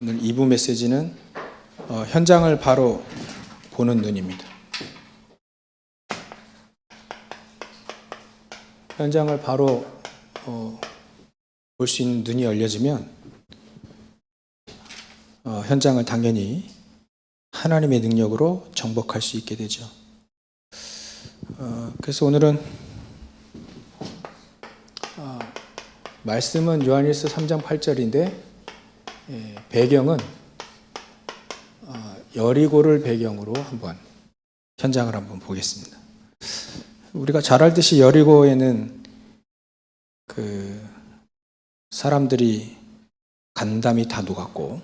오늘 2부 메시지는 현장을 바로 보는 눈입니다. 현장을 바로 볼 수 있는 눈이 열려지면 현장을 당연히 하나님의 능력으로 정복할 수 있게 되죠. 그래서 오늘은 말씀은 요한일서 3장 8절인데 배경은 여리고를 배경으로 한번 현장을 한번 보겠습니다. 우리가 잘 알듯이 여리고에는 그 사람들이 간담이 다 녹았고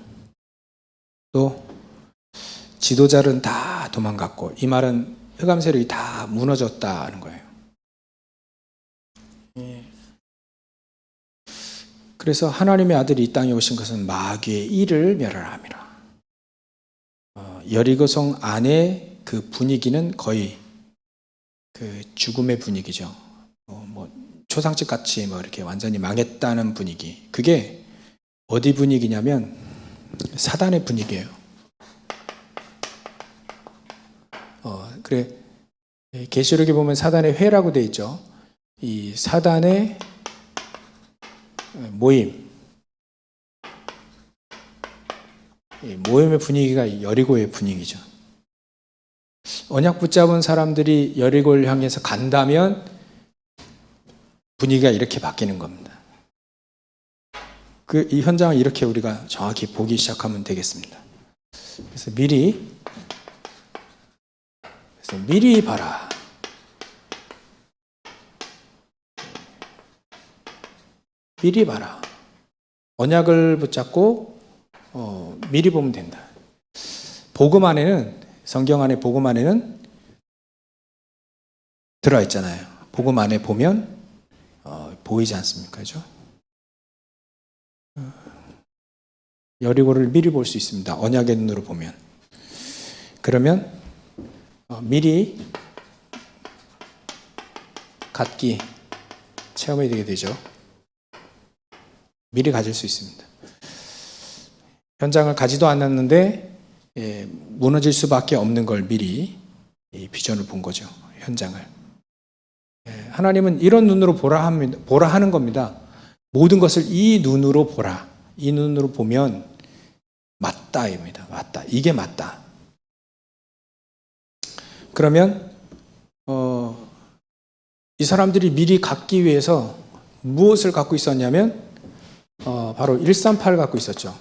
또 지도자는 다 도망갔고, 이 말은 흑암 세력이 다 무너졌다는 거예요. 그래서 하나님의 아들이 이 땅에 오신 것은 마귀의 일을 멸하라 함이라. 여리고성 안에 그 분위기는 거의 그 죽음의 분위기죠. 뭐 초상집 같이 뭐 이렇게 완전히 망했다는 분위기. 그게 어디 분위기냐면 사단의 분위기예요. 그래 계시록에 보면 사단의 회라고 되어 있죠. 이 사단의 모임, 모임의 분위기가 여리고의 분위기죠. 언약 붙잡은 사람들이 여리고를 향해서 간다면 분위기가 이렇게 바뀌는 겁니다. 이 현장을 이렇게 우리가 정확히 보기 시작하면 되겠습니다. 그래서 미리 봐라. 미리 봐라. 언약을 붙잡고 미리 보면 된다. 복음 안에는, 성경 안에 복음 안에는 들어있잖아요. 복음 안에 보면 보이지 않습니까? 그죠? 여리고를 미리 볼 수 있습니다. 언약의 눈으로 보면. 그러면 미리 갖기 체험이 되게 되죠. 미리 가질 수 있습니다. 현장을 가지도 않았는데 무너질 수밖에 없는 걸 미리 비전을 본 거죠. 현장을. 하나님은 이런 눈으로 보라 하는 겁니다. 모든 것을 이 눈으로 보라. 이 눈으로 보면 맞다입니다. 맞다. 이게 맞다. 그러면 이 사람들이 미리 갖기 위해서 무엇을 갖고 있었냐면 바로 138을 갖고 있었죠.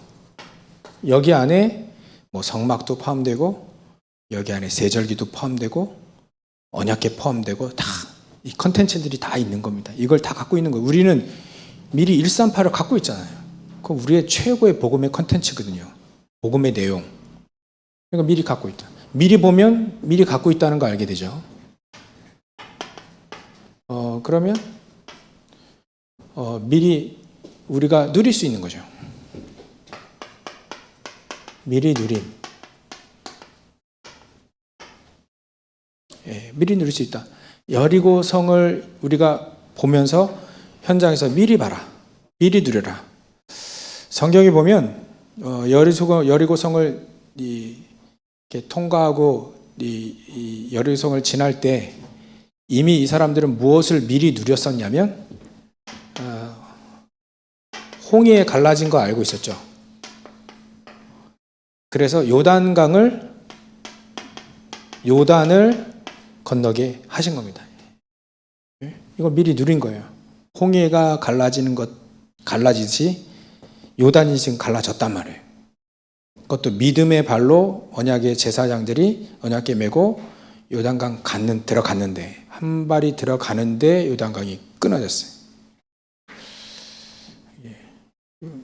여기 안에 뭐 성막도 포함되고 여기 안에 세절기도 포함되고 언약궤 포함되고 다 이 컨텐츠들이 다 있는 겁니다. 이걸 다 갖고 있는 거예요. 우리는 미리 138을 갖고 있잖아요. 그건 우리의 최고의 복음의 컨텐츠거든요. 복음의 내용. 그러니까 미리 갖고 있다. 미리 보면 미리 갖고 있다는 거 알게 되죠. 그러면 미리 우리가 누릴 수 있는 거죠. 미리 누림. 미리 누릴 수 있다. 여리고 성을 우리가 보면서 현장에서 미리 봐라. 미리 누려라. 성경에 보면 여리고 성을 이렇게 통과하고 이 여리고 성을 지날 때 이미 이 사람들은 무엇을 미리 누렸었냐면 홍해에 갈라진 거 알고 있었죠. 그래서 요단을 건너게 하신 겁니다. 이걸 미리 누린 거예요. 홍해가 갈라지듯이 요단이 지금 갈라졌단 말이에요. 그것도 믿음의 발로 언약의 제사장들이 언약궤 메고 요단강 들어갔는데 한 발이 들어가는데 요단강이 끊어졌어요.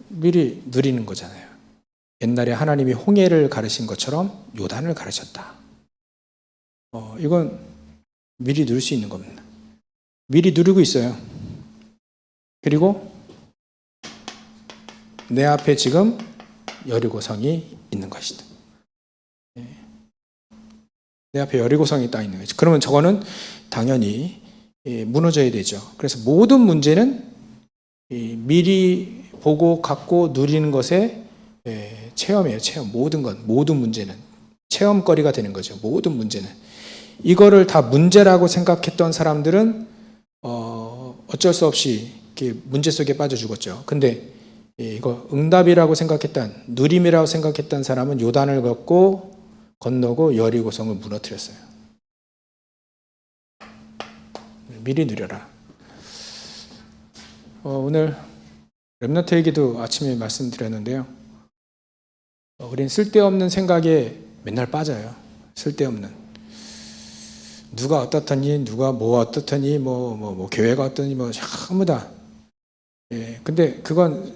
미리 누리는 거잖아요. 옛날에 하나님이 홍해를 가르신 것처럼 요단을 가르쳤다. 이건 미리 누릴 수 있는 겁니다. 미리 누리고 있어요. 그리고 내 앞에 지금 여리고성이 있는 것이다. 내 앞에 여리고성이 딱 있는 거죠. 그러면 저거는 당연히 무너져야 되죠. 그래서 모든 문제는 미리 보고 갖고 누리는 것의 체험이에요. 체험. 모든 문제는 체험거리가 되는 거죠. 모든 문제는. 이거를 다 문제라고 생각했던 사람들은 어쩔 수 없이 이렇게 문제 속에 빠져 죽었죠. 근데 이거 응답이라고 생각했던, 누림이라고 생각했던 사람은 요단을 건너고 여리고성을 무너뜨렸어요. 미리 누려라. 오늘 렘넌트 얘기도 아침에 말씀드렸는데요. 우린 쓸데없는 생각에 맨날 빠져요. 쓸데없는. 누가 어떻더니, 누가 뭐 어떻더니, 뭐 교회가 어떠니, 전부 다. 근데 그건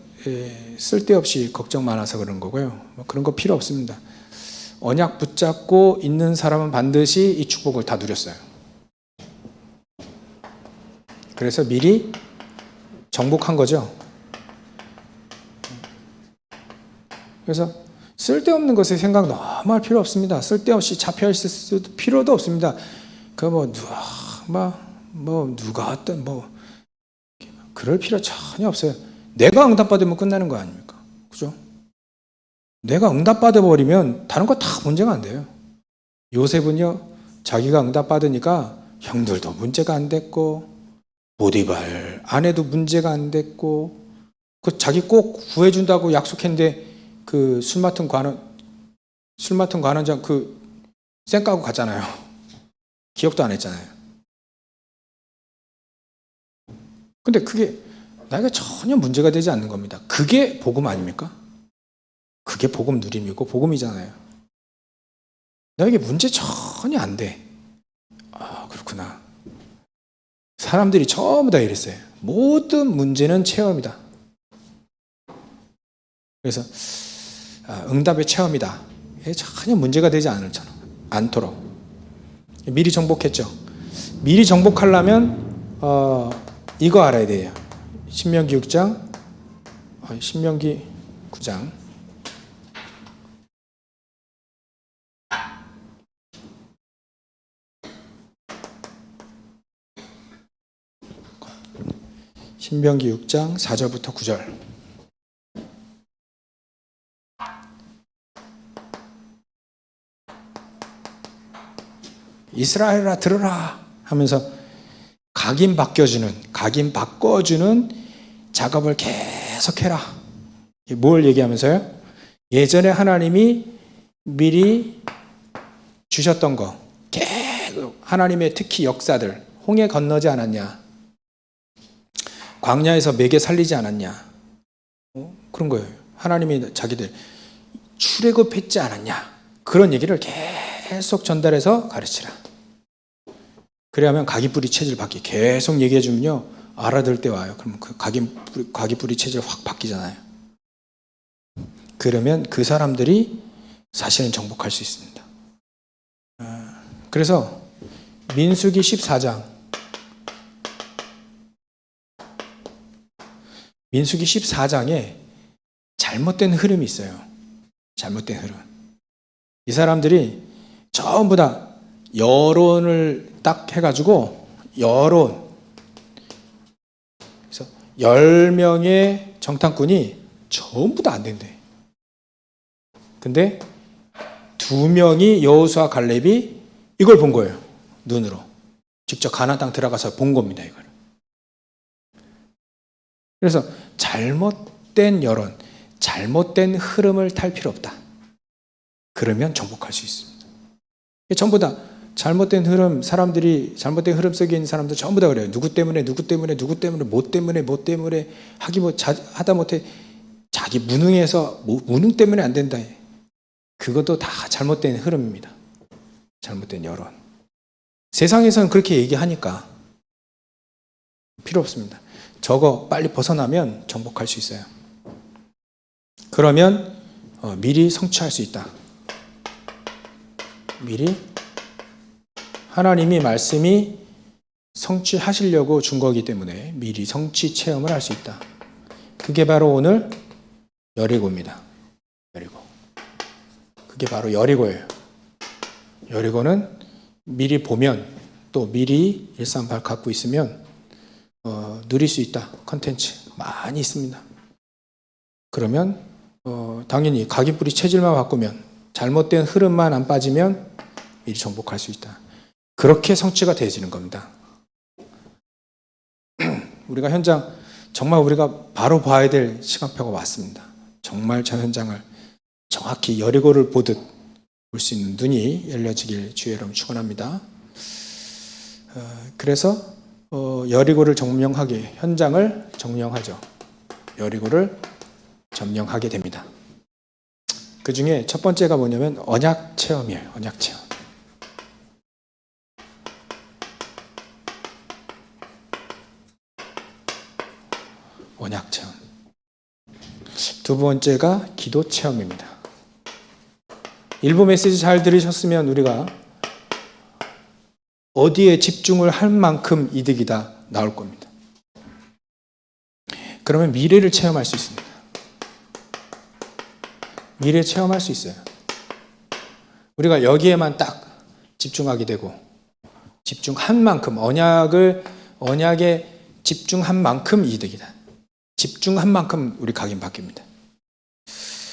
쓸데없이 걱정 많아서 그런 거고요. 그런 거 필요 없습니다. 언약 붙잡고 있는 사람은 반드시 이 축복을 다 누렸어요. 그래서 미리 정복한 거죠. 그래서 쓸데없는 것에 생각 너무 할 필요 없습니다. 쓸데없이 잡혀있을 필요도 없습니다. 누가 어떤 그럴 필요 전혀 없어요. 내가 응답받으면 끝나는 거 아닙니까? 그죠? 내가 응답받아버리면 다른 거 다 문제가 안 돼요. 요셉은요, 자기가 응답받으니까 형들도 문제가 안 됐고, 보디발 아내도 문제가 안 됐고, 자기 꼭 구해준다고 약속했는데, 술 맡은 관원장 쌩 까고 갔잖아요. 기억도 안 했잖아요. 근데 그게 나에게 전혀 문제가 되지 않는 겁니다. 그게 복음 아닙니까? 그게 복음 누림이고 복음이잖아요. 나에게 문제 전혀 안 돼. 그렇구나. 사람들이 전부 다 이랬어요. 모든 문제는 체험이다. 그래서 응답의 체험이다. 전혀 문제가 되지 않도록 미리 정복했죠. 미리 정복하려면 이거 알아야 돼요. 신명기 9장, 신명기 9장. 신명기 6장 4절부터 9절. 이스라엘아 들으라 하면서 각인 바꿔주는 작업을 계속해라. 뭘 얘기하면서요? 예전에 하나님이 미리 주셨던 거, 계속 하나님의 특히 역사들, 홍해 건너지 않았냐? 광야에서 매개 살리지 않았냐? 그런 거예요. 하나님이 자기들 출애굽했지 않았냐? 그런 얘기를 계속 전달해서 가르치라. 그래야면 가기뿌리 체질 바뀌. 계속 얘기해 주면요, 알아들 때 와요. 그러면 그 가기뿌리 체질 확 바뀌잖아요. 그러면 그 사람들이 사실은 정복할 수 있습니다. 그래서 민수기 14장, 민수기 14장에 잘못된 흐름이 있어요. 잘못된 흐름. 이 사람들이 전부 다 여론을 딱 해가지고, 여론. 그래서 10명의 정탐꾼이 전부 다 안 된대. 근데 2명이 여호수아 갈렙이 이걸 본 거예요. 눈으로. 직접 가나안 땅 들어가서 본 겁니다. 이걸. 그래서 잘못된 여론, 잘못된 흐름을 탈 필요 없다. 그러면 정복할 수 있습니다. 전부 다 잘못된 흐름, 사람들이 잘못된 흐름 속에 있는 사람들 전부 다 그래요. 누구 때문에, 뭐 때문에, 하다 못해 자기 무능해서, 무능 때문에 안 된다. 그것도 다 잘못된 흐름입니다. 잘못된 여론. 세상에서는 그렇게 얘기하니까 필요 없습니다. 저거 빨리 벗어나면 정복할 수 있어요. 그러면 미리 성취할 수 있다. 미리 하나님이 말씀이 성취하시려고 준 거기 때문에 미리 성취 체험을 할 수 있다. 그게 바로 오늘 여리고입니다. 여리고. 그게 바로 여리고예요. 여리고는 미리 보면, 또 미리 138 갖고 있으면 누릴 수 있다. 컨텐츠 많이 있습니다. 그러면 당연히 각인뿌리 체질만 바꾸면, 잘못된 흐름만 안 빠지면 미리 정복할 수 있다. 그렇게 성취가 되어지는 겁니다. 우리가 현장 정말 우리가 바로 봐야 될 시간표가 왔습니다. 정말 저 현장을 정확히 여리고를 보듯 볼 수 있는 눈이 열려지길 주의 이름 축원합니다. 그래서 여리고를 점령하게, 현장을 점령하죠. 여리고를 점령하게 됩니다. 그 중에 첫 번째가 뭐냐면 언약 체험이에요. 언약 체험. 언약 체험. 두 번째가 기도 체험입니다. 일부 메시지 잘 들으셨으면 우리가 어디에 집중을 할 만큼 이득이다 나올 겁니다. 그러면 미래를 체험할 수 있습니다. 미래 체험할 수 있어요. 우리가 여기에만 딱 집중하게 되고, 집중한 만큼, 언약에 집중한 만큼 이득이다. 집중한 만큼 우리 각인 바뀝니다.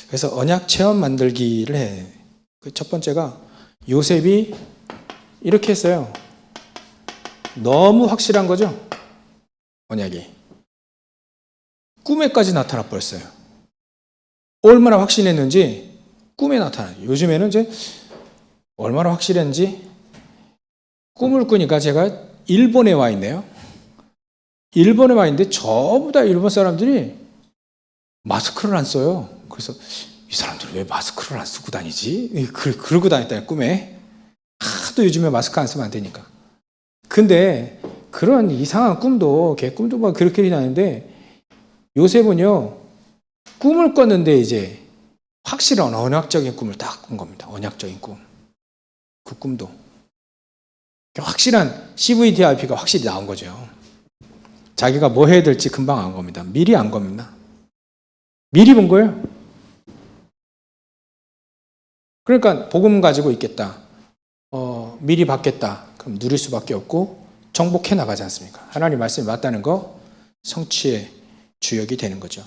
그래서 언약 체험 만들기를 해. 그 첫 번째가 요셉이 이렇게 했어요. 너무 확실한 거죠. 언약이. 꿈에까지 나타나 버렸어요. 얼마나 확신했는지 꿈에 나타나요. 요즘에는 이제 얼마나 확실했는지 꿈을 꾸니까 제가 일본에 와 있네요. 일본에 와 있는데 전부 다 일본 사람들이 마스크를 안 써요. 그래서 이 사람들이 왜 마스크를 안 쓰고 다니지? 그러고 다녔다니 꿈에. 하도 요즘에 마스크 안 쓰면 안 되니까. 근데 그런 이상한 꿈도, 개꿈도 막 그렇게 나는데, 요셉은요 꿈을 꿨는데 이제 확실한 언약적인 꿈을 딱 꾼 겁니다. 언약적인 꿈. 그 꿈도 확실한 CVDIP가 확실히 나온 거죠. 자기가 뭐 해야 될지 금방 안 겁니다. 미리 안 겁니다. 미리 본 거예요. 그러니까 복음 가지고 있겠다. 미리 받겠다. 그럼 누릴 수밖에 없고 정복해 나가지 않습니까? 하나님 말씀이 맞다는 거 성취의 주역이 되는 거죠.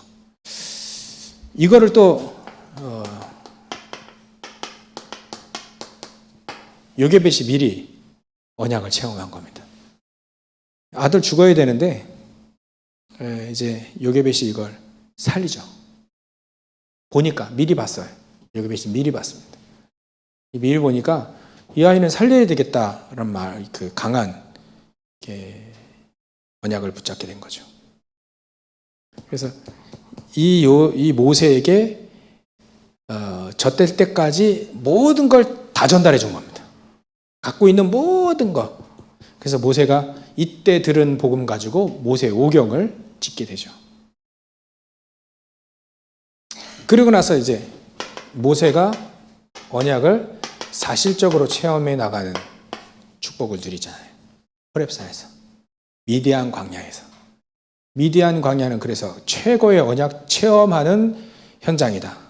이거를 또 요게벳이 미리 언약을 체험한 겁니다. 아들 죽어야 되는데 이제 요게벳이 이걸 살리죠. 보니까 미리 봤어요. 요게벳이 미리 봤습니다. 미리 보니까 이 아이는 살려야 되겠다라는 그 강한 언약을 붙잡게 된 거죠. 그래서 이 모세에게 젖될 때까지 모든 걸 다 전달해 준 겁니다. 갖고 있는 모든 것. 그래서 모세가 이때 들은 복음 가지고 모세 오경을 짓게 되죠. 그리고 나서 이제 모세가 언약을 사실적으로 체험해 나가는 축복을 누리잖아요. 호렙산에서, 미디안 광야에서. 미디안 광야는 그래서 최고의 언약 체험하는 현장이다.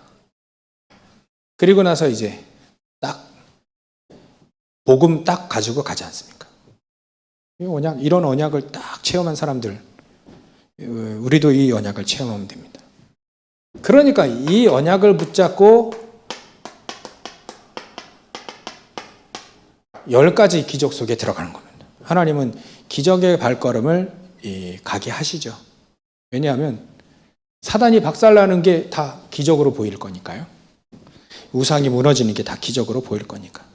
그리고 나서 이제 딱 복음 딱 가지고 가지 않습니까? 이런 언약을 딱 체험한 사람들, 우리도 이 언약을 체험하면 됩니다. 그러니까 이 언약을 붙잡고 10가지 기적 속에 들어가는 겁니다. 하나님은 기적의 발걸음을 가게 하시죠. 왜냐하면 사단이 박살나는 게 다 기적으로 보일 거니까요. 우상이 무너지는 게 다 기적으로 보일 거니까.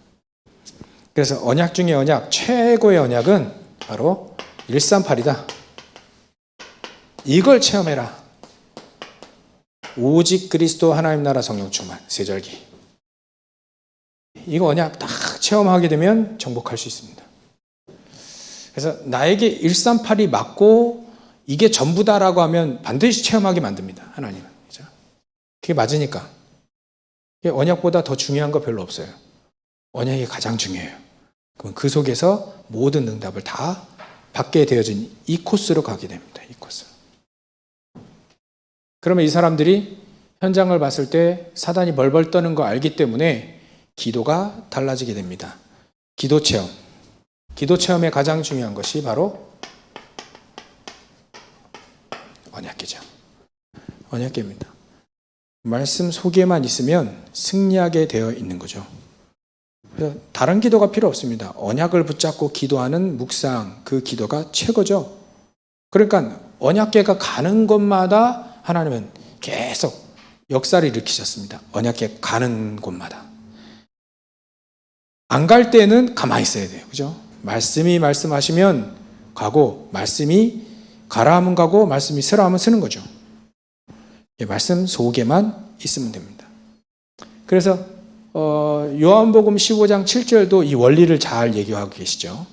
그래서 언약 중에 언약, 최고의 언약은 바로 138이다. 이걸 체험해라. 오직 그리스도 하나님 나라 성령 충만, 세절기. 이거 언약 딱 체험하게 되면 정복할 수 있습니다. 그래서 나에게 138이 맞고 이게 전부다라고 하면 반드시 체험하게 만듭니다. 하나님은. 그죠? 그게 맞으니까. 언약보다 더 중요한 거 별로 없어요. 언약이 가장 중요해요. 그럼 그 속에서 모든 응답을 다 받게 되어진 이 코스로 가게 됩니다. 이 코스. 그러면 이 사람들이 현장을 봤을 때 사단이 벌벌 떠는 거 알기 때문에 기도가 달라지게 됩니다. 기도 체험. 기도 체험의 가장 중요한 것이 바로 언약궤죠. 언약궤입니다. 말씀 속에만 있으면 승리하게 되어 있는 거죠. 그래서 다른 기도가 필요 없습니다. 언약을 붙잡고 기도하는 묵상, 그 기도가 최고죠. 그러니까 언약궤가 가는 곳마다 하나님은 계속 역사를 일으키셨습니다. 언약궤 가는 곳마다. 안 갈 때는 가만히 있어야 돼요. 그죠? 말씀이 말씀하시면 가고, 말씀이 가라 하면 가고, 말씀이 쓰라 하면 쓰는 거죠. 말씀 속에만 있으면 됩니다. 그래서 요한복음 15장 7절도 이 원리를 잘 얘기하고 계시죠.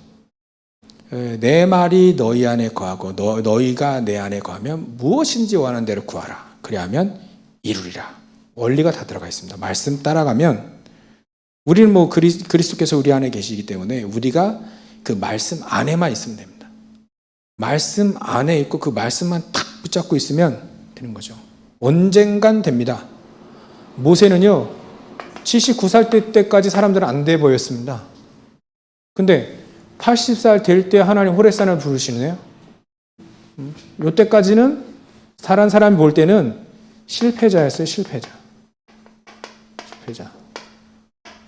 내 말이 너희 안에 거하고 너희가 내 안에 거하면 무엇인지 원하는 대로 구하라. 그리하면 이루리라. 원리가 다 들어가 있습니다. 말씀 따라가면 우리는 뭐 그리스도께서 우리 안에 계시기 때문에 우리가 그 말씀 안에만 있으면 됩니다. 말씀 안에 있고 그 말씀만 탁 붙잡고 있으면 되는 거죠. 언젠간 됩니다. 모세는요 79살 때까지 사람들은 안 돼 보였습니다. 근데 80살 될 때 하나님 호레산을 부르시네요. 이때까지는 다른 사람이 볼 때는 실패자였어요. 실패자.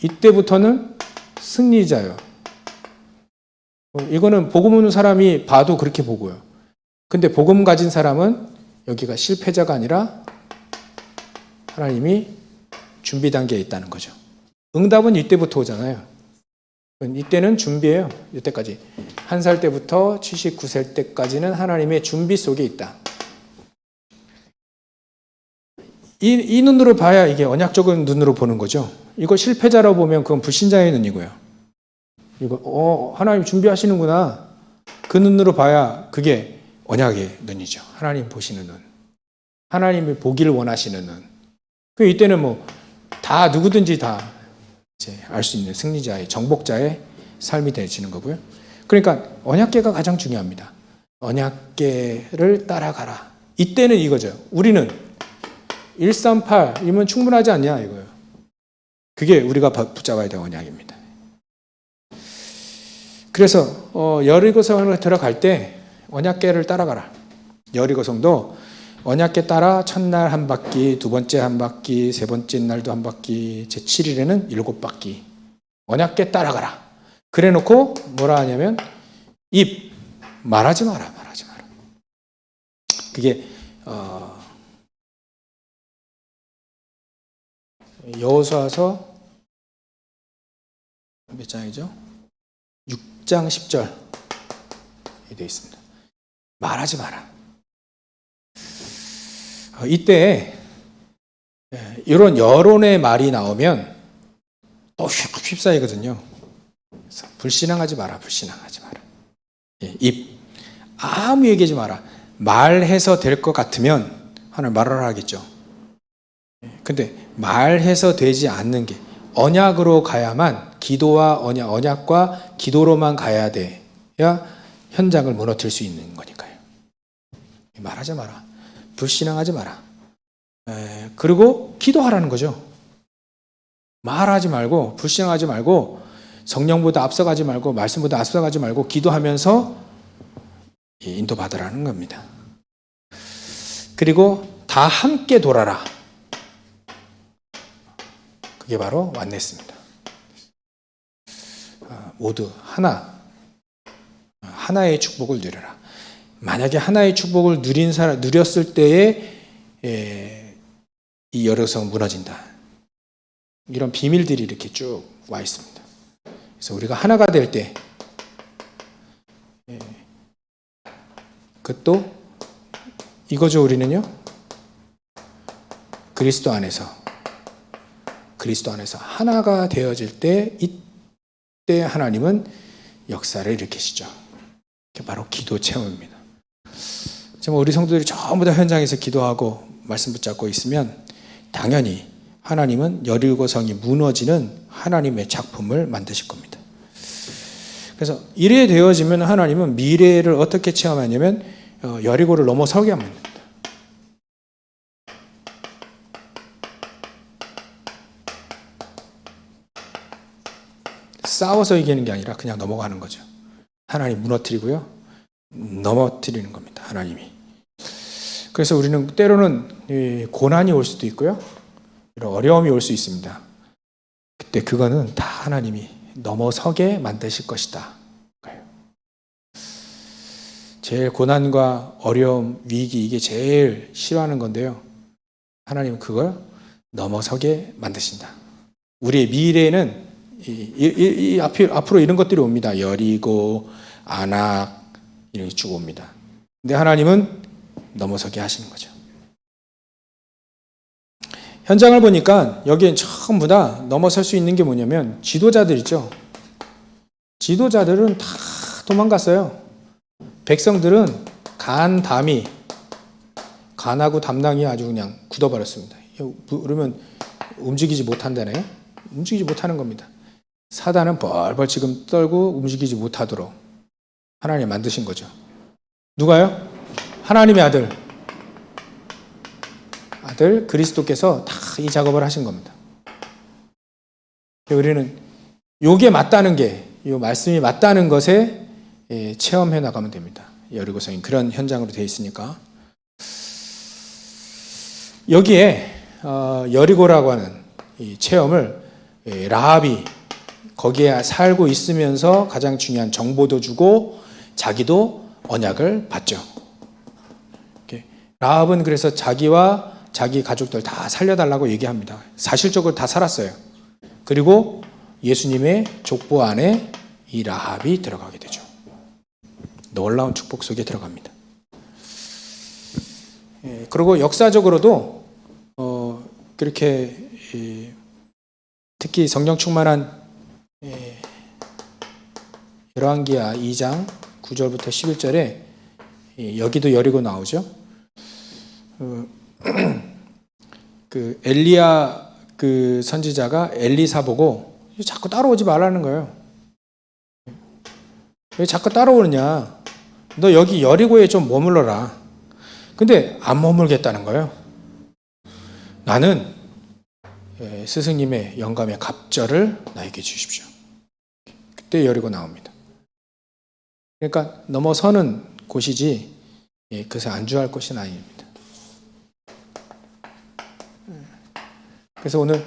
이때부터는 승리자예요. 이거는 복음 없는 사람이 봐도 그렇게 보고요. 근데 복음 가진 사람은 여기가 실패자가 아니라 하나님이 준비 단계에 있다는 거죠. 응답은 이때부터 오잖아요. 이때는 준비예요. 이때까지. 1살 때부터 79살 때까지는 하나님의 준비 속에 있다. 이 눈으로 봐야 이게 언약적인 눈으로 보는 거죠. 이거 실패자라고 보면 그건 불신자의 눈이고요. 이거 하나님 준비하시는구나. 그 눈으로 봐야 그게 언약의 눈이죠. 하나님 보시는 눈. 하나님이 보기를 원하시는 눈. 이때는 뭐 다 누구든지 다 알 수 있는 승리자의 정복자의 삶이 되어지는 거고요. 그러니까 언약궤가 가장 중요합니다. 언약궤를 따라가라. 이때는 이거죠. 우리는 138이면 충분하지 않냐 이거예요. 그게 우리가 붙잡아야 될 언약입니다. 그래서 여리고성을 들어갈 때 언약궤를 따라가라. 여리고성도 언약궤 따라 첫날 한 바퀴, 두 번째 한 바퀴, 세 번째 날도 한 바퀴, 제 7일에는 7바퀴. 언약궤 따라가라. 그래 놓고 뭐라 하냐면 입 말하지 마라. 그게 여호수아서 몇 장이죠? 6장 10절에 되어 있습니다. 말하지 마라. 이때 이런 여론의 말이 나오면 또 휩싸이거든요. 그래서 불신앙하지 마라. 입 아무 얘기하지 마라. 말해서 될 것 같으면 하나님 말하라 하겠죠. 근데 말해서 되지 않는 게 언약으로 가야만 기도와 언약과 기도로만 가야 돼야 현장을 무너뜨릴 수 있는 거니까요. 말하지 마라. 불신앙하지 마라. 그리고 기도하라는 거죠. 말하지 말고 불신앙하지 말고 성령보다 앞서가지 말고 말씀보다 앞서가지 말고 기도하면서 인도받으라는 겁니다. 그리고 다 함께 돌아라. 그게 바로 완네스입니다. 모두 하나의 축복을 누려라. 만약에 하나의 축복을 누렸을 때에 이 여리고성은 무너진다. 이런 비밀들이 이렇게 쭉 와 있습니다. 그래서 우리가 하나가 될 때 그것도 이거죠. 우리는요 그리스도 안에서 하나가 되어질 때 이때 하나님은 역사를 일으키시죠. 그게 바로 기도 체험입니다. 정말 우리 성도들이 전부 다 현장에서 기도하고 말씀 붙잡고 있으면 당연히 하나님은 여리고성이 무너지는 하나님의 작품을 만드실 겁니다. 그래서 이래 되어지면 하나님은 미래를 어떻게 체험하냐면 여리고를 넘어서게 합니다. 싸워서 이기는 게 아니라 그냥 넘어가는 거죠. 하나님 무너뜨리고요. 넘어뜨리는 겁니다. 하나님이. 그래서 우리는 때로는 고난이 올 수도 있고요. 이런 어려움이 올 수 있습니다. 그때 그거는 다 하나님이 넘어서게 만드실 것이다. 제일 고난과 어려움, 위기 이게 제일 싫어하는 건데요. 하나님은 그걸 넘어서게 만드신다. 우리의 미래에는 앞으로 이런 것들이 옵니다. 여리고, 안악 이런 게 쭉 옵니다. 근데 하나님은 넘어서게 하시는 거죠. 현장을 보니까 여기엔 전부 다 넘어설 수 있는 게 뭐냐면 지도자들이죠. 지도자들은 다 도망갔어요. 백성들은 간하고 담낭이 아주 그냥 굳어버렸습니다. 그러면 움직이지 못한다네. 움직이지 못하는 겁니다. 사단은 벌벌 지금 떨고 움직이지 못하도록 하나님이 만드신 거죠. 누가요? 하나님의 아들 그리스도께서 다 이 작업을 하신 겁니다. 우리는 요게 맞다는 게, 요 말씀이 맞다는 것에 체험해 나가면 됩니다. 여리고성이 그런 현장으로 되어 있으니까. 여기에 여리고라고 하는 이 체험을 라합이 거기에 살고 있으면서 가장 중요한 정보도 주고 자기도 언약을 받죠. 라합은 그래서 자기와 자기 가족들 다 살려달라고 얘기합니다. 사실적으로 다 살았어요. 그리고 예수님의 족보 안에 이 라합이 들어가게 되죠. 놀라운 축복 속에 들어갑니다. 그리고 역사적으로도 그렇게 특히 성령 충만한 열왕기하 2장 9절부터 11절에 여기도 여리고 나오죠. 그 엘리야 그 선지자가 엘리사 보고 자꾸 따라오지 말라는 거예요. 왜 자꾸 따라오느냐? 너 여기 여리고에 좀 머물러라. 근데 안 머물겠다는 거예요. 나는 스승님의 영감의 갑절을 나에게 주십시오. 그때 여리고 나옵니다. 그러니까 넘어서는 곳이지 그것에 안주할 곳은 아닙니다. 그래서 오늘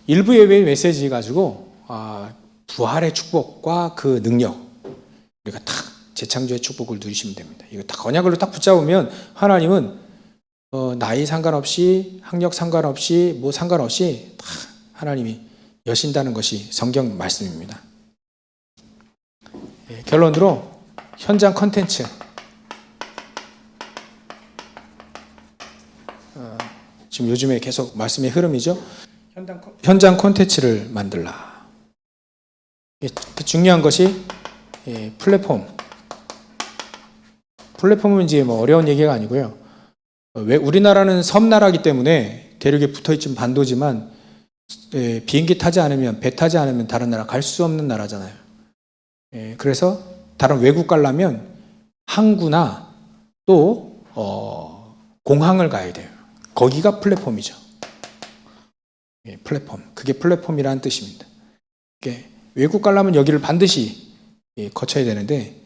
일부 예배의 메시지 가지고 부활의 축복과 그 능력, 우리가 딱 재창조의 축복을 누리시면 됩니다. 이거 딱 언약으로 딱 붙잡으면 하나님은 나이 상관없이, 학력 상관없이, 뭐 상관없이 다 하나님이 여신다는 것이 성경 말씀입니다. 결론으로 현장 컨텐츠, 지금 요즘에 계속 말씀의 흐름이죠. 현장 콘텐츠를 만들라. 중요한 것이 플랫폼. 플랫폼은 이제 뭐 어려운 얘기가 아니고요. 왜 우리나라는 섬나라이기 때문에 대륙에 붙어있는 반도지만 비행기 타지 않으면, 배 타지 않으면 다른 나라 갈 수 없는 나라잖아요. 그래서 다른 외국 가려면 항구나 또 공항을 가야 돼요. 거기가 플랫폼이죠. 플랫폼. 그게 플랫폼이라는 뜻입니다. 외국 가려면 여기를 반드시 거쳐야 되는데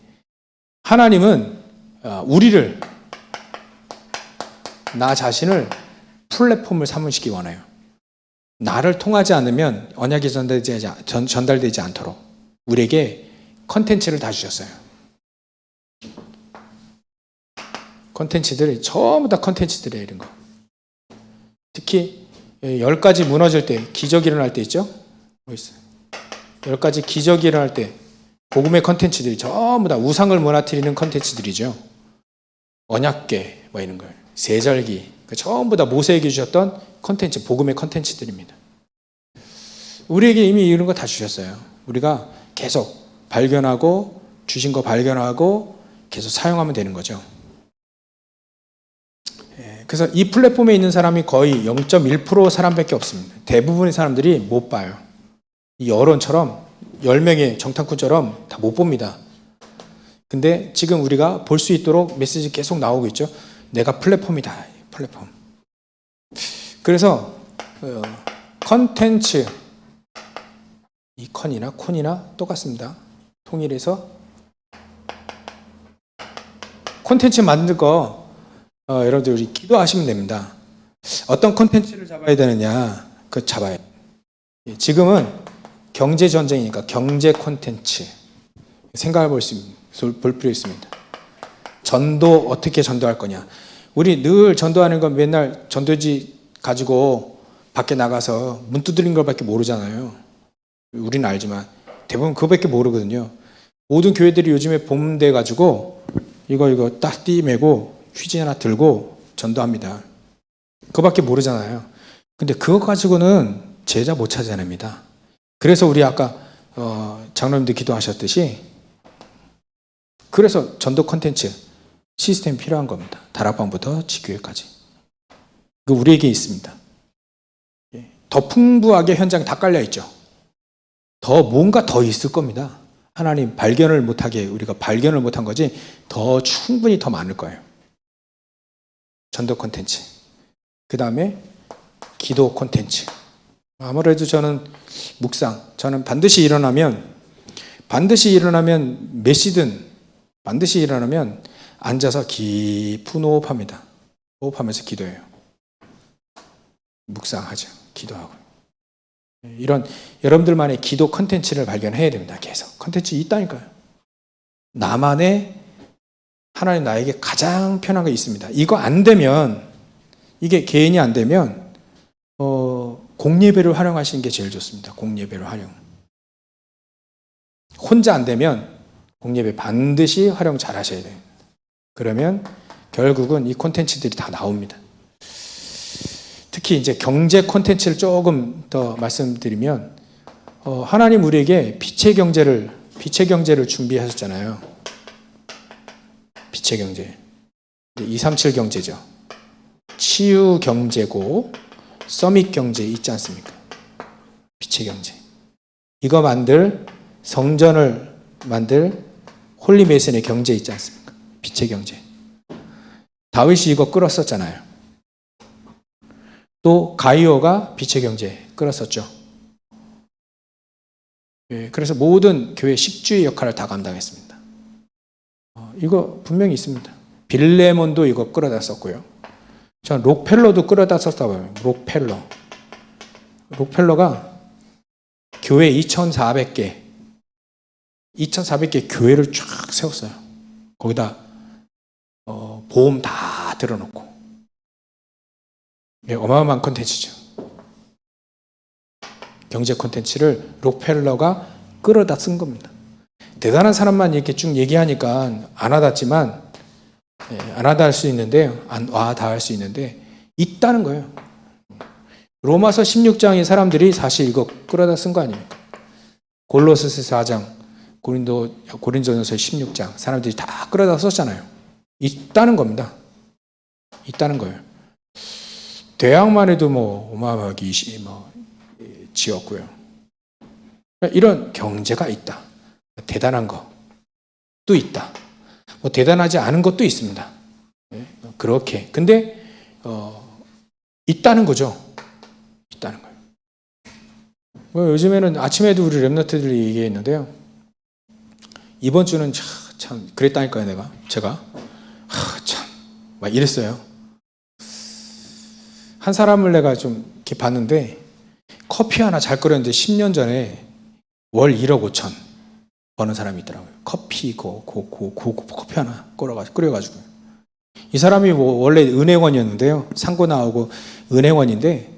하나님은 우리를, 나 자신을 플랫폼을 삼으시기 원해요. 나를 통하지 않으면 언약이 전달되지 않도록 우리에게 컨텐츠를 다 주셨어요. 컨텐츠들이 전부 다 컨텐츠들이에요. 이런 거. 특히 10가지 무너질 때, 기적이 일어날 때 있죠? 뭐 있어요? 10가지 기적이 일어날 때 복음의 컨텐츠들이 전부 다 우상을 무너뜨리는 컨텐츠들이죠. 언약궤 뭐 이런 걸, 세절기, 전부 다 모세에게 주셨던 컨텐츠, 복음의 컨텐츠들입니다. 우리에게 이미 이런 거 다 주셨어요. 우리가 계속 발견하고, 주신 거 발견하고 계속 사용하면 되는 거죠. 그래서 이 플랫폼에 있는 사람이 거의 0.1% 사람밖에 없습니다. 대부분의 사람들이 못 봐요. 이 여론처럼 10명의 정탐꾼처럼 다 못 봅니다. 근데 지금 우리가 볼 수 있도록 메시지 계속 나오고 있죠. 내가 플랫폼이다. 플랫폼. 그래서 컨텐츠, 이 컨이나 콘이나 똑같습니다. 통일해서 콘텐츠 만들 거 여러분들 우리 기도하시면 됩니다. 어떤 콘텐츠를 잡아야 되느냐? 그 잡아야. 지금은 경제 전쟁이니까 경제 콘텐츠 생각해 볼 필요 있습니다. 전도 어떻게 전도할 거냐? 우리 늘 전도하는 건 맨날 전도지 가지고 밖에 나가서 문 두드린 것밖에 모르잖아요. 우리는 알지만 대부분 그거밖에 모르거든요. 모든 교회들이 요즘에 봄돼 가지고 이거 딱 띠매고 휴지 하나 들고 전도합니다. 그거밖에 모르잖아요. 근데 그거 가지고는 제자 못 찾아냅니다. 그래서 우리 아까 장로님들 기도하셨듯이 그래서 전도 콘텐츠 시스템이 필요한 겁니다. 다락방부터 지교회까지. 그 우리에게 있습니다. 더 풍부하게 현장 다 깔려 있죠. 더 뭔가 더 있을 겁니다. 하나님 발견을 못하게 우리가 발견을 못한 거지 더 충분히 더 많을 거예요. 전도 콘텐츠. 그 다음에 기도 콘텐츠. 아무래도 저는 묵상. 저는 반드시 일어나면 몇 시든 반드시 일어나면 앉아서 깊은 호흡합니다. 호흡하면서 기도해요. 묵상하죠. 기도하고. 이런 여러분들만의 기도 컨텐츠를 발견해야 됩니다. 계속. 컨텐츠 있다니까요. 나만의 하나님 나에게 가장 편한 게 있습니다. 이거 안 되면 이게 개인이 안 되면 공예배를 활용하시는 게 제일 좋습니다. 공예배를 활용. 혼자 안 되면 공예배 반드시 활용 잘 하셔야 돼요. 그러면 결국은 이 콘텐츠들이 다 나옵니다. 특히 이제 경제 콘텐츠를 조금 더 말씀드리면 하나님 우리에게 빛의 경제를 준비하셨잖아요. 빛의 경제. 237 경제죠. 치유 경제고 서밋 경제 있지 않습니까? 빛의 경제. 이거 성전을 만들 홀리 메슨의 경제 있지 않습니까? 빛의 경제. 다윗이 이거 끌었었잖아요. 또 가이오가 빛의 경제 끌었었죠. 그래서 모든 교회 식주의 역할을 다 감당했습니다. 이거 분명히 있습니다. 빌레몬도 이거 끌어다 썼고요. 전 록펠러도 끌어다 썼다고 해요. 록펠러가 교회 2,400개 교회를 쫙 세웠어요. 거기다 보험 다 들어놓고. 어마어마한 콘텐츠죠. 경제 콘텐츠를 록펠러가 끌어다 쓴 겁니다. 대단한 사람만 이렇게 쭉 얘기하니까 안 와닿지만 안 하다 할 수 있는데 안 와다 할 수 있는데 있다는 거예요. 로마서 16장의 사람들이 사실 이거 끌어다 쓴 거 아닙니까? 골로새서 4장, 고린도전서 16장 사람들이 다 끌어다 썼잖아요. 있다는 겁니다. 있다는 거예요. 대학만 해도 어마어마하게 지었고요. 이런 경제가 있다. 대단한 것도 있다. 대단하지 않은 것도 있습니다. 그렇게. 근데 있다는 거죠. 있다는 거예요. 요즘에는 아침에도 우리 랩너트들이 얘기했는데요. 이번 주는 참 그랬다니까요. 제가 참 막 이랬어요. 한 사람을 내가 좀 이렇게 봤는데 커피 하나 잘 끓였는데 10년 전에 월 1억 5천 버는 사람이 있더라고요. 커피 하나 끓여가지고. 이 사람이 원래 은행원이었는데요. 상고 나오고 은행원인데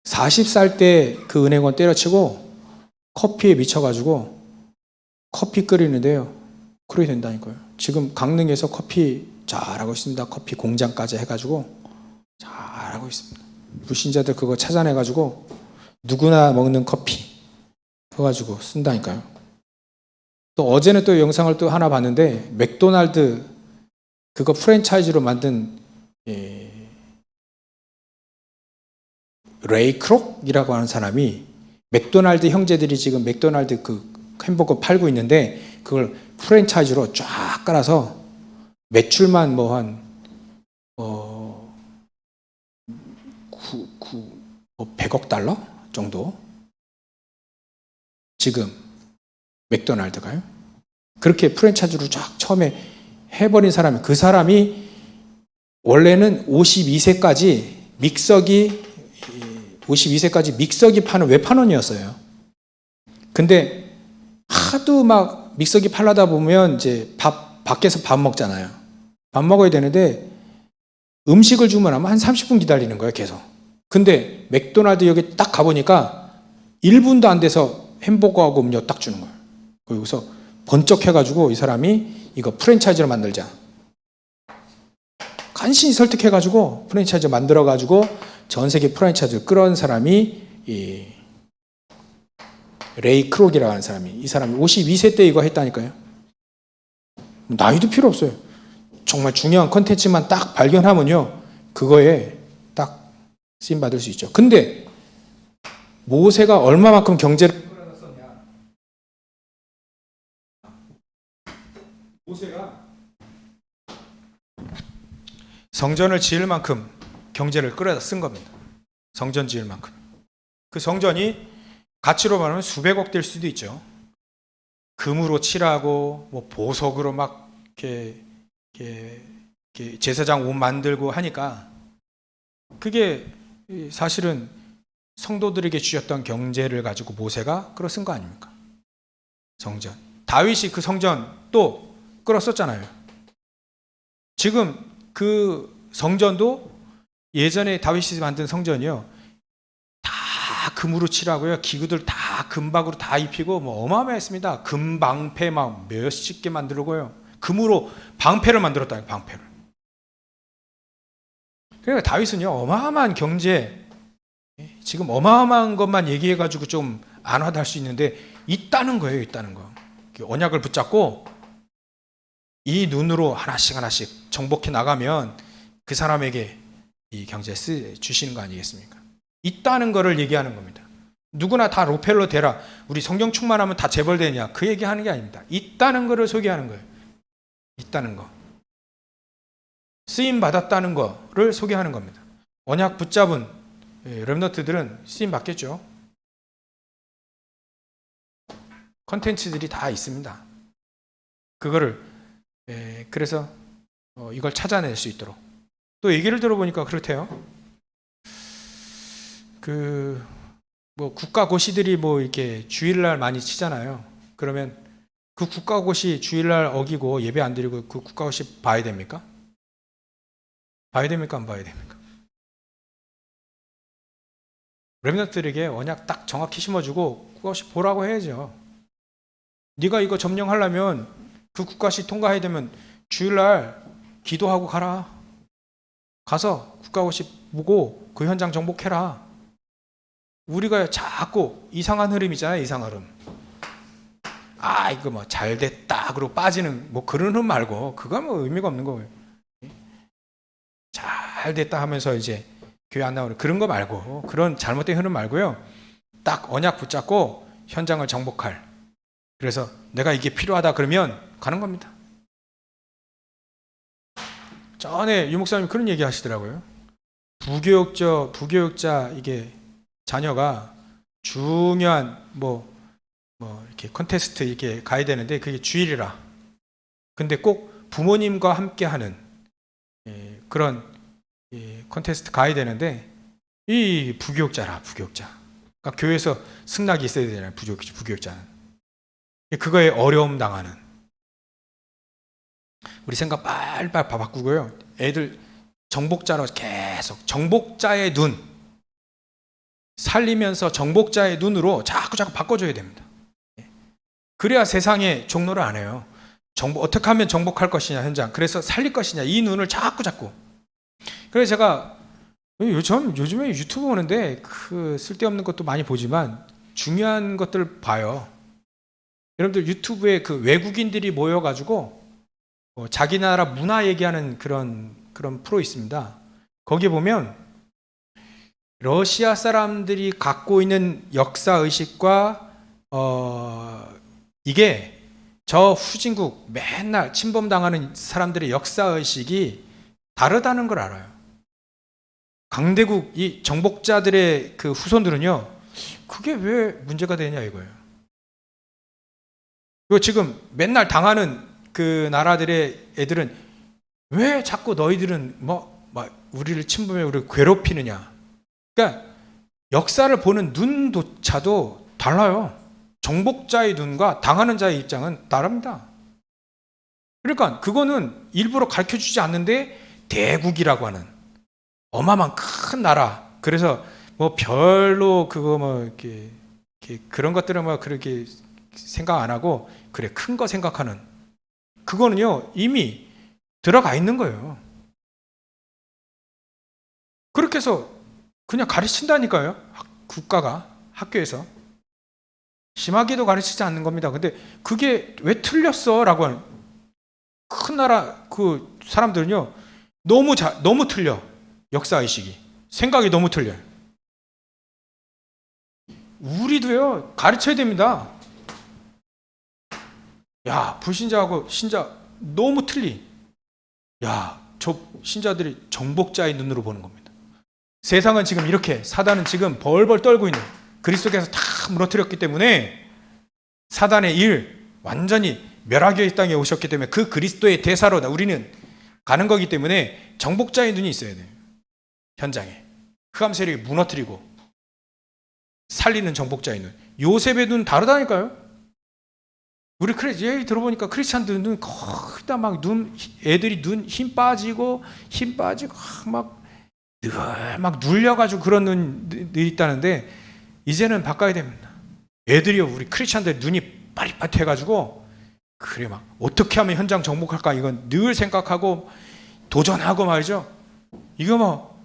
40살 때 그 은행원 때려치고 커피에 미쳐가지고 커피 끓이는데요. 그렇게 된다니까요. 지금 강릉에서 커피 잘하고 있습니다. 커피 공장까지 해가지고 잘하고 있습니다. 불신자들 그거 찾아내가지고 누구나 먹는 커피 그거 가지고 쓴다니까요. 또 어제는 또 영상을 또 하나 봤는데 맥도날드 그거 프랜차이즈로 만든 레이 크록이라고 하는 사람이 맥도날드 형제들이 지금 맥도날드 그 햄버거 팔고 있는데 그걸 프랜차이즈로 쫙 깔아서 매출만 한 100억 달러 정도 지금 맥도날드가요. 그렇게 프랜차이즈로 쫙 처음에 해버린 사람이 그 사람이 원래는 52세까지 믹서기 52세까지 믹서기 파는 외판원이었어요. 근데 하도 막 믹서기 팔라다 보면 이제 밖에서 밥 먹잖아요. 밥 먹어야 되는데 음식을 주문하면 한 30분 기다리는 거예요, 계속. 근데 맥도날드 여기 딱 가보니까 1분도 안 돼서 햄버거하고 음료 딱 주는 거예요. 여기서 번쩍 해가지고 이 사람이 이거 프랜차이즈로 만들자. 간신히 설득해가지고 프랜차이즈 만들어가지고 전 세계 프랜차이즈를 끌어온 사람이 이 레이 크록이라고 하는 사람이, 이 사람이 52세 때 이거 했다니까요. 나이도 필요 없어요. 정말 중요한 컨텐츠만 딱 발견하면요, 그거에 딱 쓰임 받을 수 있죠. 근데 모세가 얼마만큼 경제를 끌어놨었냐? 모세가 성전을 지을 만큼 경제를 끌어다 쓴 겁니다. 성전 지을 만큼. 그 성전이 가치로 말하면 수백억 될 수도 있죠. 금으로 칠하고 뭐 보석으로 막 이렇게 제사장 옷 만들고 하니까 그게 사실은 성도들에게 주셨던 경제를 가지고 모세가 끌어 쓴 거 아닙니까? 성전. 다윗이 그 성전 또 끌어 썼잖아요. 지금 그 성전도 예전에 다윗이 만든 성전이요, 다 금으로 칠하고요, 기구들 다 금박으로 다 입히고 뭐 어마어마했습니다. 금방패 막 몇십 개 만들고요, 금으로 방패를 만들었다. 방패를. 그러니까 다윗은요, 어마어마한 경제, 지금 어마어마한 것만 얘기해가지고 좀 안 와닿을 수 있는데 있다는 거예요. 있다는 거. 언약을 붙잡고 이 눈으로 하나씩 정복해 나가면 그 사람에게 이 경제 주시는 거 아니겠습니까? 있다는 거를 얘기하는 겁니다. 누구나 다 로펠러 되라, 우리 성경 충만하면 다 재벌되냐, 그 얘기하는 게 아닙니다. 있다는 거를 소개하는 거예요. 있다는 거, 쓰임 받았다는 거를 소개하는 겁니다. 언약 붙잡은 렘넌트들은 쓰임 받겠죠. 컨텐츠들이 다 있습니다. 그거를 그래서 이걸 찾아낼 수 있도록. 또 얘기를 들어보니까 그렇대요. 그 뭐 국가고시들이 뭐 이렇게 주일날 많이 치잖아요. 그러면 그 국가고시 주일날 어기고 예배 안 드리고 그 국가고시 봐야 됩니까? 봐야 됩니까? 안 봐야 됩니까? 렘넌트들에게 언약 딱 정확히 심어주고 국가고시 보라고 해야죠. 네가 이거 점령하려면 그 국가고시 통과해야 되면 주일날 기도하고 가라. 가서 국가고시 보고 그 현장 정복해라. 우리가 자꾸 이상한 흐름이잖아요. 이상한 흐름. 아, 이거 뭐 잘 됐다 그러고 빠지는 뭐 그런 흐름 말고, 그건 뭐 의미가 없는 거예요. 잘 됐다 하면서 이제 교회 안 나오는 그런 거 말고, 그런 잘못된 흐름 말고요, 딱 언약 붙잡고 현장을 정복할. 그래서 내가 이게 필요하다 그러면 가는 겁니다. 전에 유 목사님 그런 얘기 하시더라고요. 부교육자 이게 자녀가 중요한 뭐 이렇게 콘테스트 이렇게 가야 되는데 그게 주일이라. 근데 꼭 부모님과 함께 하는 그런 콘테스트 가야 되는데 이 부교육자라, 부교육자. 그러니까 교회에서 승낙이 있어야 되잖아요. 부교육자는. 그거에 어려움 당하는. 우리 생각 빨리빨리 바꾸고요. 애들 정복자로 계속 정복자의 눈 살리면서 정복자의 눈으로 자꾸 바꿔줘야 됩니다. 그래야 세상에 종로를 안 해요. 어떻게 하면 정복할 것이냐 현장, 그래서 살릴 것이냐, 이 눈을 자꾸. 그래서 제가 요즘에 유튜브 보는데 그 쓸데없는 것도 많이 보지만 중요한 것들 봐요. 여러분들 유튜브에 그 외국인들이 모여가지고 자기 나라 문화 얘기하는 그런 프로 있습니다. 거기 보면 러시아 사람들이 갖고 있는 역사 의식과 이게 저 후진국 맨날 침범당하는 사람들의 역사 의식이 다르다는 걸 알아요. 강대국 이 정복자들의 그 후손들은요, 그게 왜 문제가 되냐 이거예요. 그리고 지금 맨날 당하는 그 나라들의 애들은 왜 자꾸 너희들은 우리를 침범해 우리를 괴롭히느냐. 그러니까 역사를 보는 눈조차도 달라요. 정복자의 눈과 당하는 자의 입장은 다릅니다. 그러니까 그거는 일부러 가르쳐주지 않는데 대국이라고 하는 어마어마한 큰 나라. 그래서 뭐 별로 그거 뭐 이렇게 그런 것들은 뭐 그렇게 생각 안 하고 그래 큰 거 생각하는 그거는요 이미 들어가 있는 거예요. 그렇게 해서 그냥 가르친다니까요. 국가가 학교에서 심하게도 가르치지 않는 겁니다. 근데 그게 왜 틀렸어? 라고 하는 큰 나라 그 사람들은요 너무 틀려. 역사의식이 생각이 너무 틀려요. 우리도요 가르쳐야 됩니다. 야 불신자하고 신자 너무 틀리. 야 저 신자들이 정복자의 눈으로 보는 겁니다. 세상은 지금 이렇게 사단은 지금 벌벌 떨고 있는 그리스도께서 다 무너뜨렸기 때문에 사단의 일 완전히 멸하게 땅에 오셨기 때문에 그 그리스도의 대사로 우리는 가는 거기 때문에 정복자의 눈이 있어야 돼요. 현장에 흑암 세력이 무너뜨리고 살리는 정복자의 눈. 요셉의 눈 다르다니까요. 우리 얘기 들어보니까 크리스찬들 눈 거의 다 막 애들이 눈 힘 빠지고 막 눌려가지고 그런 눈이 있다는데 이제는 바꿔야 됩니다. 애들이요 우리 크리스찬들 눈이 빠릿빠릿해가지고 그래 막 어떻게 하면 현장 정복할까 이건 늘 생각하고 도전하고 말이죠. 이거 뭐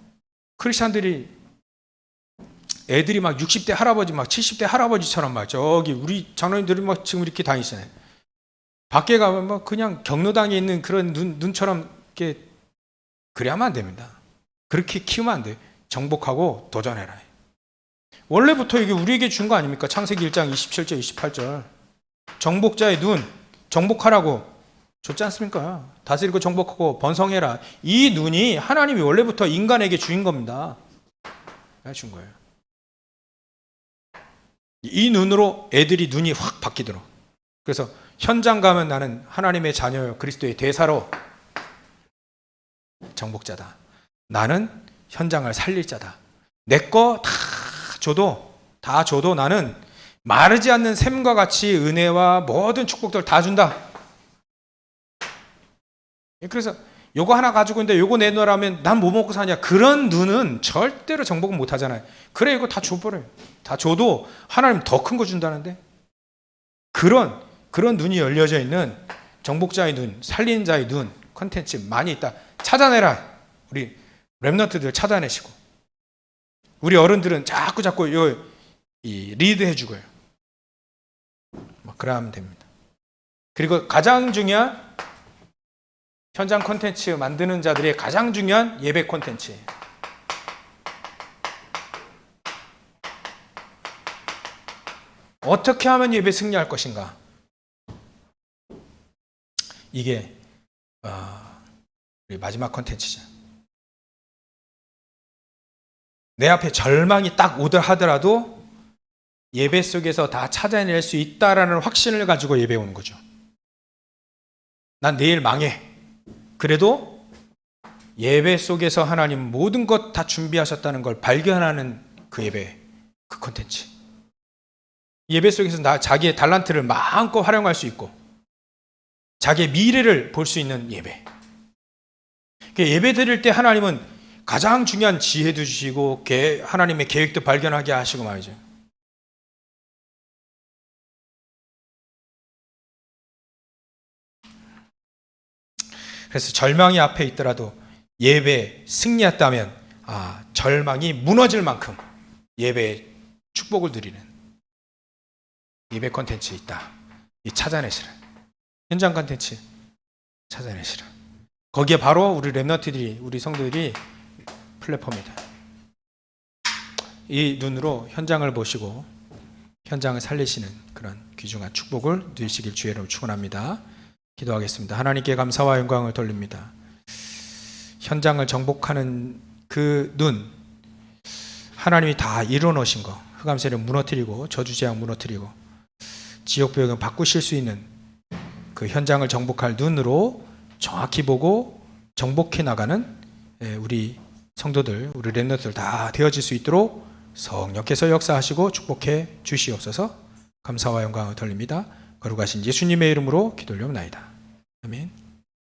크리스찬들이 애들이 막 60대 할아버지 막 70대 할아버지처럼 막 저기 우리 장로님들이 막 지금 이렇게 다니시잖아요. 밖에 가면 막 그냥 경로당에 있는 그런 눈처럼 이렇게 그래야만 안 됩니다. 그렇게 키우면 안 돼. 정복하고 도전해라. 원래부터 이게 우리에게 준 거 아닙니까? 창세기 1장 27절 28절 정복자의 눈 정복하라고 줬지 않습니까? 다스리고 정복하고 번성해라. 이 눈이 하나님이 원래부터 인간에게 주인 겁니다. 준 거예요. 이 눈으로 애들이 눈이 확 바뀌도록. 그래서 현장 가면 나는 하나님의 자녀요 그리스도의 대사로 정복자다. 나는 현장을 살릴 자다. 내 거 다 줘도 나는 마르지 않는 샘과 같이 은혜와 모든 축복들 다 준다. 그래서 요거 하나 가지고 있는데 요거 내놓으라면 난 뭐 먹고 사냐. 그런 눈은 절대로 정복은 못 하잖아요. 그래 이거 다 줘버려요. 다 줘도 하나님 더 큰 거 준다는데. 그런 눈이 열려져 있는 정복자의 눈, 살리는 자의 눈 콘텐츠 많이 있다. 찾아내라. 우리 렘넌트들 찾아내시고 우리 어른들은 자꾸 이 리드 해주고요. 그러면 됩니다. 그리고 가장 중요한 현장 콘텐츠 만드는 자들의 가장 중요한 예배 콘텐츠예요. 어떻게 하면 예배 승리할 것인가? 이게 우리 마지막 콘텐츠죠. 내 앞에 절망이 딱 오더 하더라도 예배 속에서 다 찾아낼 수 있다라는 확신을 가지고 예배 오는 거죠. 난 내일 망해. 그래도 예배 속에서 하나님 모든 것 다 준비하셨다는 걸 발견하는 그 예배, 그 콘텐츠. 예배 속에서 자기의 달란트를 마음껏 활용할 수 있고 자기의 미래를 볼 수 있는 예배. 예배 드릴 때 하나님은 가장 중요한 지혜도 주시고 하나님의 계획도 발견하게 하시고 말이죠. 그래서 절망이 앞에 있더라도 예배 승리했다면 절망이 무너질 만큼 예배에 축복을 드리는 예배 콘텐츠 있다. 이 찾아내시라. 현장 콘텐츠 찾아내시라. 거기에 바로 우리 렘넌트들이 우리 성도들이 플랫폼이다. 이 눈으로 현장을 보시고 현장을 살리시는 그런 귀중한 축복을 누리시길 주의 이름으로 축원합니다. 기도하겠습니다. 하나님께 감사와 영광을 돌립니다. 현장을 정복하는 그 눈, 하나님이 다 이루어 놓으신 거, 흑암 세력 무너뜨리고 저주재앙 무너뜨리고 지옥배경을 바꾸실 수 있는 그 현장을 정복할 눈으로 정확히 보고 정복해 나가는 우리 성도들, 우리 렘넌트들 다 되어질 수 있도록 성령께서 역사하시고 축복해 주시옵소서. 감사와 영광을 돌립니다. 거룩하신 예수님의 이름으로 기도를 올려옵나이다.